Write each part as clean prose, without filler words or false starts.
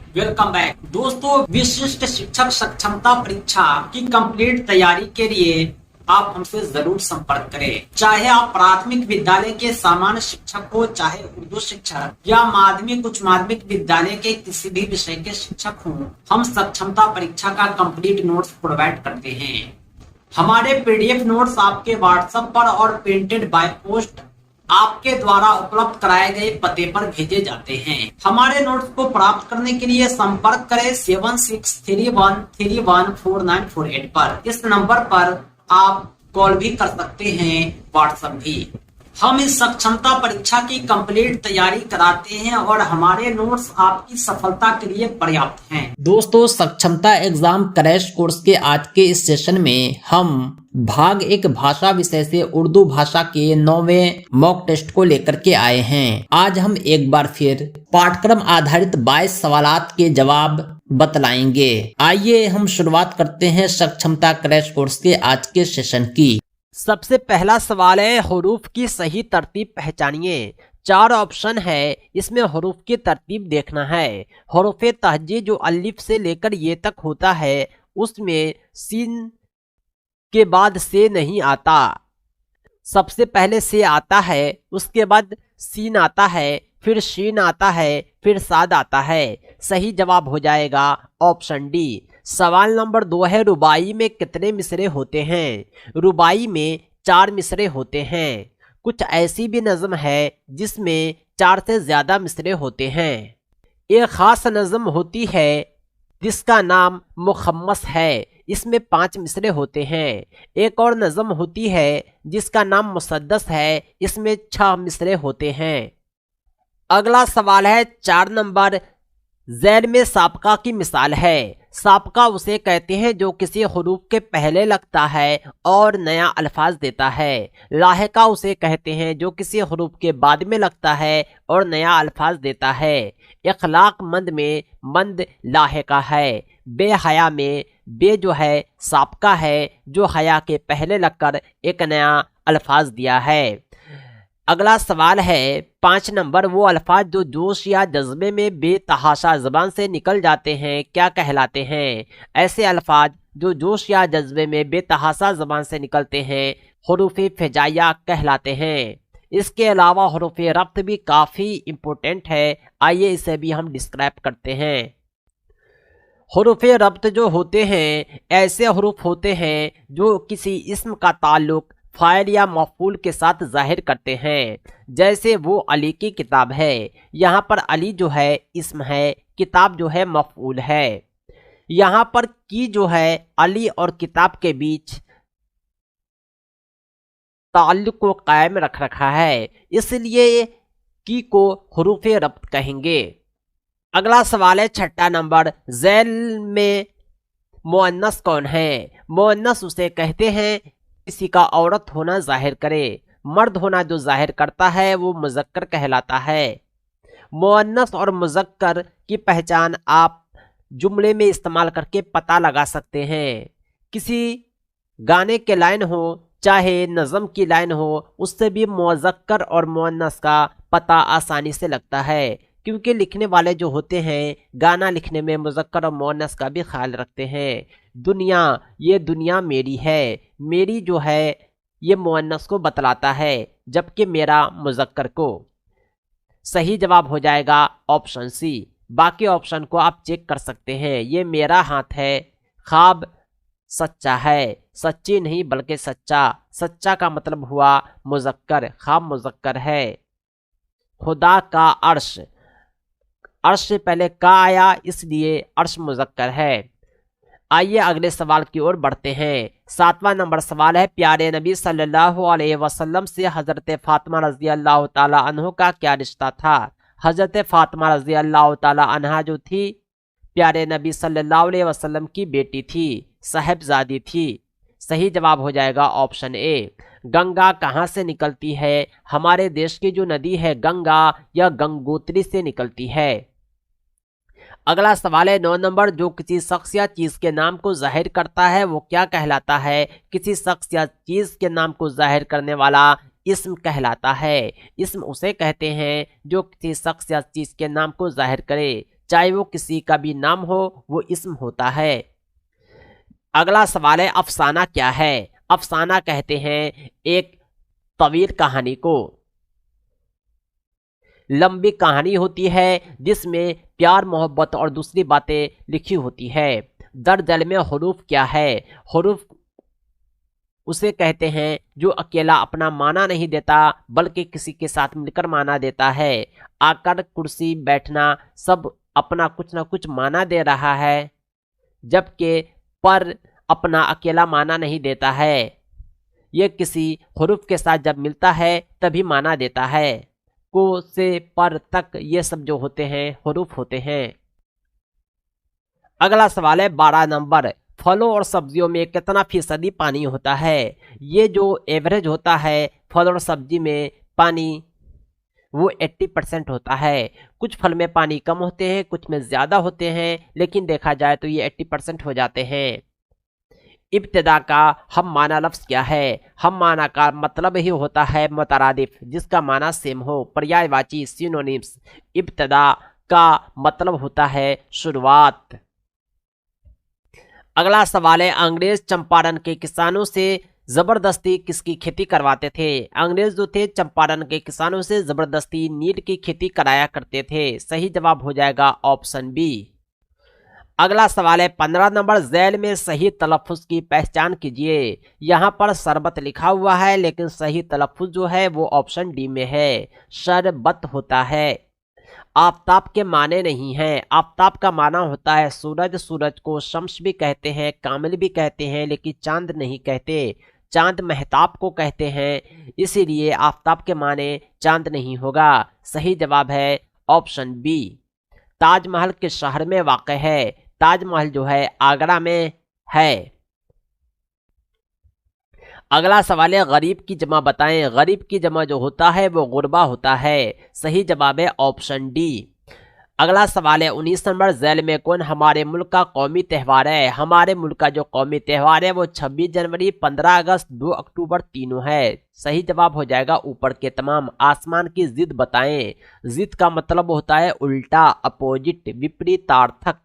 Welcome back दोस्तों। विशिष्ट शिक्षक सक्षमता परीक्षा की कंप्लीट तैयारी के लिए आप हमसे जरूर संपर्क करें। चाहे आप प्राथमिक विद्यालय के सामान्य शिक्षक हो, चाहे उर्दू शिक्षक या माध्यमिक उच्च माध्यमिक विद्यालय के किसी भी विषय के शिक्षक हों, हम सक्षमता परीक्षा का कंप्लीट नोट्स प्रोवाइड करते हैं। हमारे पीडीएफ नोट्स आपके व्हाट्सएप पर और प्रिंटेड बाय पोस्ट आपके द्वारा उपलब्ध कराए गए पते पर भेजे जाते हैं। हमारे नोट्स को प्राप्त करने के लिए संपर्क करें 7631314948 पर। इस नंबर पर आप कॉल भी कर सकते हैं, व्हाट्सएप भी। हम इस सक्षमता परीक्षा की कंप्लीट तैयारी कराते हैं और हमारे नोट्स आपकी सफलता के लिए पर्याप्त हैं। दोस्तों, सक्षमता एग्जाम क्रैश कोर्स के आज के इस सेशन में हम भाग 1 भाषा विषय से उर्दू भाषा के 9वें मॉक टेस्ट को लेकर के आए हैं। आज हम एक बार फिर पाठ्यक्रम आधारित 22 सवालात के जवाब बतलाएंगे। आइए हम शुरुआत करते हैं सक्षमता क्रैश कोर्स के आज के सेशन की। सबसे पहला सवाल है, हरूफ की सही तरतीब पहचानिए। 4 ऑप्शन है, इसमें हरूफ की तरतीब देखना है। हरूफ तहजी जो अलिफ से लेकर ये तक होता है, उसमें सीन के बाद से नहीं आता। सबसे पहले से आता है, उसके बाद सीन आता है, फिर शीन आता है, फिर साद आता है। सही जवाब हो जाएगा ऑप्शन डी। सवाल नंबर 2 है, रुबाई में कितने मिसरे होते हैं? रुबाई में 4 मिसरे होते हैं। कुछ ऐसी भी नज़म है जिसमें 4 से ज्यादा मिसरे होते हैं। एक खास नज़म होती है जिसका नाम मुखम्मस है, इसमें 5 मिसरे होते हैं। एक और नज़म होती है जिसका नाम मुसद्दस है, इसमें 6 मिसरे होते हैं। अगला सवाल है 4 नंबर, ज़ैल में साबका की मिसाल है। साबका उसे कहते हैं जो किसी हरूफ के पहले लगता है और नया अल्फाज देता है। लाहिका उसे कहते हैं जो किसी हरूफ के बाद में लगता है और नया अल्फाज देता है। इखलाक़मंद में मंद लाहिका है। बेहया में बे जो है साबका है जो हया के पहले लगकर एक नया अल्फाज दिया है। अगला सवाल है 5 नंबर, वो अल्फाज जो जोश या जज्बे में बेतहाशा ज़बान से निकल जाते हैं क्या कहलाते हैं? ऐसे अल्फाज जो जोश या जज्बे में बेतहाशा ज़बान से निकलते हैं हरूफ फ़िजाइया कहलाते हैं। इसके अलावा हरूफ रब्त भी काफ़ी इम्पोर्टेंट है, आइए इसे भी हम डिस्क्राइब करते हैं। हरूफ रब्त जो होते हैं ऐसे हरूफ होते हैं जो किसी इस्म का ताल्लुक फ़ाइल या मफ़ूल के साथ ज़ाहिर करते हैं। जैसे वो अली की किताब है, यहाँ पर अली जो है इस्म है, किताब जो है मफ़ूल है। यहाँ पर की जो है अली और किताब के बीच ताल्लुक को कायम रख रखा है, इसलिए की को हरूफ रब्त कहेंगे। अगला सवाल है 6 नंबर, ज़ैल में मुअन्नस कौन है? मुअन्नस उसे कहते हैं किसी का औरत होना जाहिर करे। मर्द होना जो जाहिर करता है वो मुज़क्कर कहलाता है। मुअन्नस और मुज़क्कर की पहचान आप जुमले में इस्तेमाल करके पता लगा सकते हैं। किसी गाने के लाइन हो चाहे नज़म की लाइन हो, उससे भी मुज़क्कर और मुअन्नस का पता आसानी से लगता है, क्योंकि लिखने वाले जो होते हैं गाना लिखने में मुज़क्कर और मुअन्नस का भी ख्याल रखते हैं। दुनिया, ये दुनिया मेरी है, मेरी जो है ये मुअन्नस को बतलाता है, जबकि मेरा मुज़क्कर को। सही जवाब हो जाएगा ऑप्शन सी। बाकी ऑप्शन को आप चेक कर सकते हैं। ये मेरा हाथ है, ख्वाब सच्चा है, सच्ची नहीं बल्कि सच्चा। सच्चा का मतलब हुआ मुज़क्कर, ख्वाब मुज़क्कर है। खुदा का अर्श, अर्श से पहले का आया इसलिए अर्श मुज़क्कर है। आइए अगले सवाल की ओर बढ़ते हैं। 7वां नंबर सवाल है, प्यारे नबी सल्लल्लाहु अलैहि वसल्लम से हज़रत फ़ातिमा रज़ी अल्लाह ताला अन्हा का क्या रिश्ता था? हज़रत फ़ातिमा रज़ी अल्लाह ताला अन्हा जो थी प्यारे नबी सल्लल्लाहु अलैहि वसल्लम की बेटी थी, साहिबजादी थी। सही जवाब हो जाएगा ऑप्शन ए। गंगा कहाँ से निकलती है? हमारे देश की जो नदी है गंगा या गंगोत्री से निकलती है। अगला सवाल है 9 नंबर, जो किसी शख्स या चीज़ के नाम को जाहिर करता है वो क्या कहलाता है? किसी शख्स या चीज़ के नाम को जाहिर करने वाला इस्म कहलाता है। इस्म उसे कहते हैं जो किसी शख्स या चीज़ के नाम को जाहिर करे, चाहे वो किसी का भी नाम हो वो इस्म होता है। अगला सवाल है अफसाना क्या है। अफसाना कहते हैं एक तवील कहानी को। लंबी कहानी होती है जिसमें प्यार मोहब्बत और दूसरी बातें लिखी होती है। दरअसल में हुरूफ क्या है। हुरूफ उसे कहते हैं जो अकेला अपना माना नहीं देता बल्कि किसी के साथ मिलकर माना देता है। आकर कुर्सी बैठना सब अपना कुछ ना कुछ माना दे रहा है, जबकि पर अपना अकेला माना नहीं देता है। यह किसी हुरूफ के साथ जब मिलता है तभी माना देता है। को से पर तक ये सब जो होते हैं हुरूफ होते हैं। अगला सवाल है 12 नंबर, फलों और सब्जियों में कितना फीसदी पानी होता है। ये जो एवरेज होता है फल और सब्जी में पानी वो 80% होता है। कुछ फल में पानी कम होते हैं, कुछ में ज़्यादा होते हैं, लेकिन देखा जाए तो ये 80% हो जाते हैं। इब्तिदा का हम माना लफ्ज़ क्या है। हम माना का मतलब ही होता है मुतरादिफ, जिसका माना सेम हो, पर्यायवाची सिनोनिम्स। इब्तिदा का मतलब होता है शुरुआत। अगला सवाल है अंग्रेज चंपारण के किसानों से जबरदस्ती किसकी खेती करवाते थे। अंग्रेज जो थे चंपारण के किसानों से जबरदस्ती नील की खेती कराया करते थे। सही जवाब हो जाएगा ऑप्शन बी। अगला सवाल है 15 नंबर, झैल में सही तलफ़ुज़ की पहचान कीजिए। यहाँ पर शरबत लिखा हुआ है लेकिन सही तलफ़ुज़ जो है वो ऑप्शन डी में है, शरबत होता है। आफताब के माने नहीं हैं। आफताब का माना होता है सूरज। सूरज को शम्स भी कहते हैं, कामिल भी कहते हैं, लेकिन चांद नहीं कहते। चांद महताब को कहते हैं, इसीलिए आफताब के माने चांद नहीं होगा। सही जवाब है ऑप्शन बी। ताजमहल किस शहर में वाक़ है। ताजमहल जो है आगरा में है। अगला सवाल है गरीब की जमा बताएं। गरीब की जमा जो होता है वो गुरबा होता है। सही जवाब है ऑप्शन डी। अगला सवाल है 19 नंबर, झैल में कौन हमारे मुल्क का कौमी त्यौहार है। हमारे मुल्क का जो कौमी त्यौहार है वो 26 जनवरी, 15 अगस्त, 2 अक्टूबर तीनों है। सही जवाब हो जाएगा ऊपर के तमाम। आसमान की जिद बताएं। जिद का मतलब होता है उल्टा, अपोजिट, विपरीतार्थक।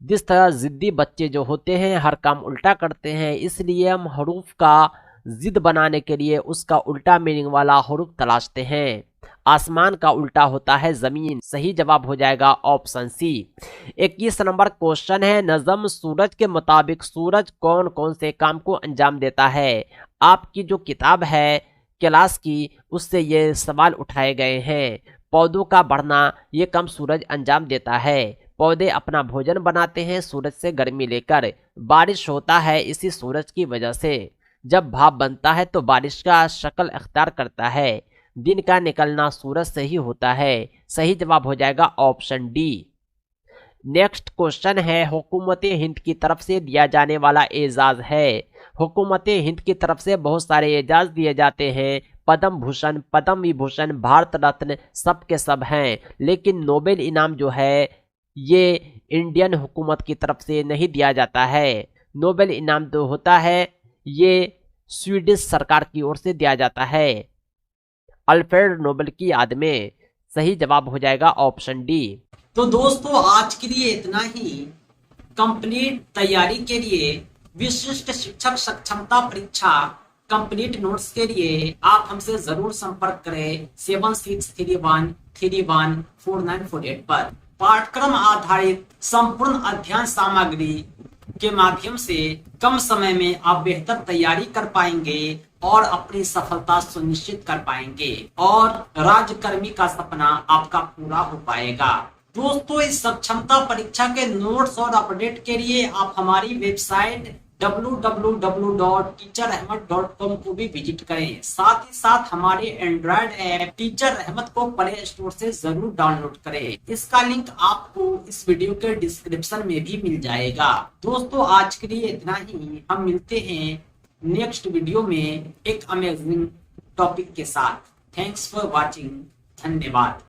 जिस तरह जिद्दी बच्चे जो होते हैं हर काम उल्टा करते हैं, इसलिए हम हरूफ का जिद बनाने के लिए उसका उल्टा मीनिंग वाला हरूफ तलाशते हैं। आसमान का उल्टा होता है जमीन। सही जवाब हो जाएगा ऑप्शन सी। 21 नंबर क्वेश्चन है नज़म सूरज के मुताबिक सूरज कौन कौन से काम को अंजाम देता है। आपकी जो किताब है क्लास की उससे ये सवाल उठाए गए हैं। पौधों का बढ़ना ये काम सूरज अंजाम देता है। पौधे अपना भोजन बनाते हैं सूरज से गर्मी लेकर। बारिश होता है इसी सूरज की वजह से। जब भाप बनता है तो बारिश का शक्ल अख्तियार करता है। दिन का निकलना सूरज से ही होता है। सही जवाब हो जाएगा ऑप्शन डी। नेक्स्ट क्वेश्चन है हुकूमत हिंद की तरफ से दिया जाने वाला एजाज है। हुकूमत हिंद की तरफ से बहुत सारे एजाज दिए जाते हैं। पद्म भूषण, पद्म विभूषण, भारत रत्न सब के सब हैं, लेकिन नोबेल इनाम जो है ये इंडियन हुकूमत की तरफ से नहीं दिया जाता है। नोबेल इनाम जो होता है ये स्वीडिश सरकार की ओर से दिया जाता है, अल्फ्रेड नोबेल की याद में। सही जवाब हो जाएगा ऑप्शन डी। तो दोस्तों आज के लिए इतना ही। कंप्लीट तैयारी के लिए विशिष्ट शिक्षक सक्षमता परीक्षा कंप्लीट नोट्स के लिए आप हमसे जरूर संपर्क करें 7631314948 पर। पाठ्यक्रम आधारित संपूर्ण अध्ययन सामग्री के माध्यम से कम समय में आप बेहतर तैयारी कर पाएंगे और अपनी सफलता सुनिश्चित कर पाएंगे और राज्यकर्मी का सपना आपका पूरा हो पाएगा। दोस्तों इस सक्षमता परीक्षा के नोट्स और अपडेट के लिए आप हमारी वेबसाइट www.teacherahmed.com को भी विजिट करें। साथ ही साथ हमारे एंड्रॉयड ऐप टीचर अहमद को प्ले स्टोर से जरूर डाउनलोड करें। इसका लिंक आपको इस वीडियो के डिस्क्रिप्शन में भी मिल जाएगा। दोस्तों आज के लिए इतना ही। हम मिलते हैं नेक्स्ट वीडियो में एक अमेजिंग टॉपिक के साथ। Thanks for watching. धन्यवाद।